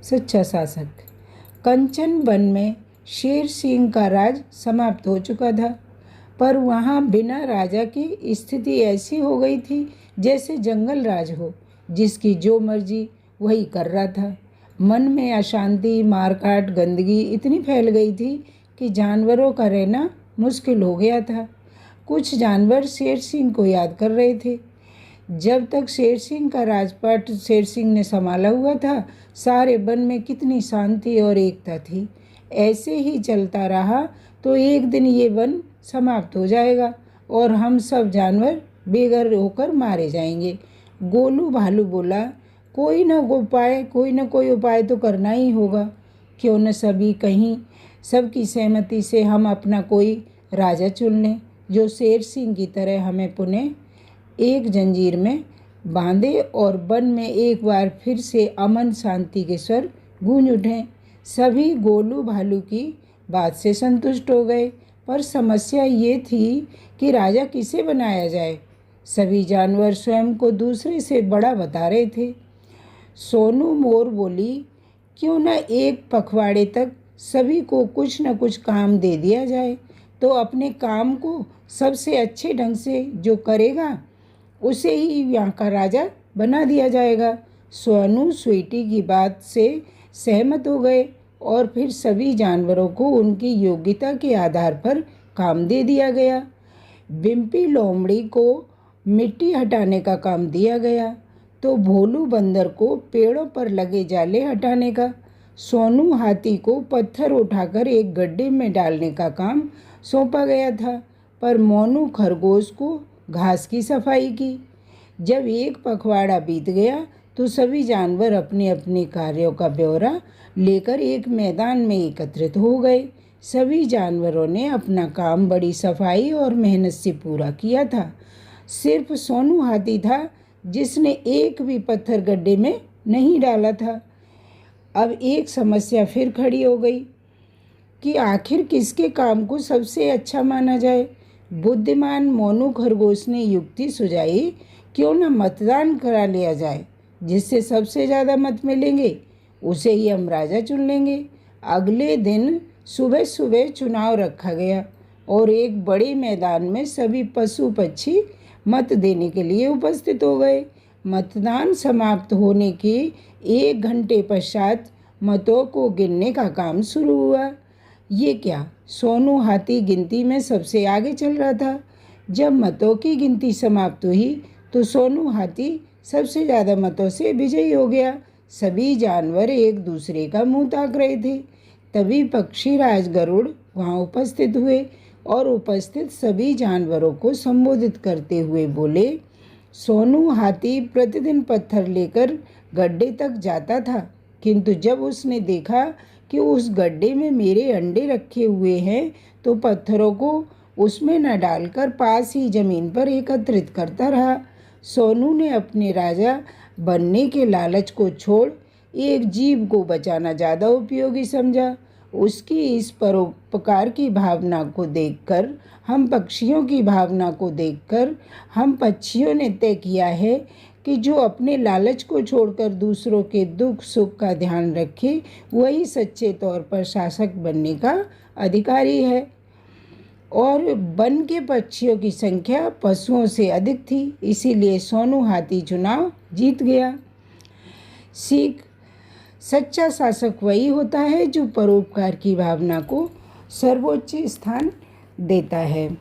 सच्चा शासक। कंचन वन में शेर सिंह का राज समाप्त हो चुका था, पर वहाँ बिना राजा की स्थिति ऐसी हो गई थी जैसे जंगल राज हो, जिसकी जो मर्जी वही कर रहा था। मन में अशांति, मारकाट, गंदगी इतनी फैल गई थी कि जानवरों का रहना मुश्किल हो गया था। कुछ जानवर शेर सिंह को याद कर रहे थे। जब तक शेर सिंह का राजपाट शेर सिंह ने संभाला हुआ था, सारे वन में कितनी शांति और एकता थी। ऐसे ही चलता रहा तो एक दिन ये वन समाप्त हो जाएगा और हम सब जानवर बेघर होकर मारे जाएंगे। गोलू भालू बोला, कोई ना कोई उपाय तो करना ही होगा। क्यों न सबकी सहमति से हम अपना कोई राजा चुन लें, जो शेर सिंह की तरह हमें पुनः एक जंजीर में बांधे और वन में एक बार फिर से अमन शांति के स्वर गूंज उठें। सभी गोलू भालू की बात से संतुष्ट हो गए, पर समस्या ये थी कि राजा किसे बनाया जाए। सभी जानवर स्वयं को दूसरे से बड़ा बता रहे थे। सोनू मोर बोली, क्यों न एक पखवाड़े तक सभी को कुछ न कुछ काम दे दिया जाए, तो अपने काम को सबसे अच्छे ढंग से जो करेगा उसे ही यहाँ का राजा बना दिया जाएगा। सोनू स्वीटी की बात से सहमत हो गए और फिर सभी जानवरों को उनकी योग्यता के आधार पर काम दे दिया गया। बिम्पी लोमड़ी को मिट्टी हटाने का काम दिया गया, तो भोलू बंदर को पेड़ों पर लगे जाले हटाने का, सोनू हाथी को पत्थर उठाकर एक गड्ढे में डालने का काम सौंपा गया था, पर मोनू खरगोश को घास की सफाई की। जब एक पखवाड़ा बीत गया तो सभी जानवर अपने अपने कार्यों का ब्यौरा लेकर एक मैदान में एकत्रित हो गए। सभी जानवरों ने अपना काम बड़ी सफाई और मेहनत से पूरा किया था। सिर्फ सोनू हाथी था जिसने एक भी पत्थर गड्ढे में नहीं डाला था। अब एक समस्या फिर खड़ी हो गई कि आखिर किसके काम को सबसे अच्छा माना जाए। बुद्धिमान मोनू खरगोश ने युक्ति सुझाई, क्यों न मतदान करा लिया जाए, जिससे सबसे ज़्यादा मत मिलेंगे उसे ही हम राजा चुन लेंगे। अगले दिन सुबह सुबह चुनाव रखा गया और एक बड़े मैदान में सभी पशु पक्षी मत देने के लिए उपस्थित हो गए। मतदान समाप्त होने के 1 घंटे पश्चात मतों को गिनने का काम शुरू हुआ। ये क्या, सोनू हाथी गिनती में सबसे आगे चल रहा था। जब मतों की गिनती समाप्त हुई तो सोनू हाथी सबसे ज़्यादा मतों से विजयी हो गया। सभी जानवर एक दूसरे का मुंह ताक रहे थे। तभी पक्षीराज गरुड़ वहाँ उपस्थित हुए और उपस्थित सभी जानवरों को संबोधित करते हुए बोले, सोनू हाथी प्रतिदिन पत्थर लेकर गड्ढे तक जाता था, किंतु जब उसने देखा कि उस गड्ढे में मेरे अंडे रखे हुए हैं तो पत्थरों को उसमें न डालकर पास ही ज़मीन पर एकत्रित करता रहा। सोनू ने अपने राजा बनने के लालच को छोड़ एक जीव को बचाना ज़्यादा उपयोगी समझा। उसकी इस परोपकार की भावना को देखकर हम पक्षियों ने तय किया है कि जो अपने लालच को छोड़कर दूसरों के दुख सुख का ध्यान रखे, वही सच्चे तौर पर शासक बनने का अधिकारी है। और वन के पक्षियों की संख्या पशुओं से अधिक थी, इसीलिए सोनू हाथी चुनाव जीत गया। सीख, सच्चा शासक वही होता है जो परोपकार की भावना को सर्वोच्च स्थान देता है।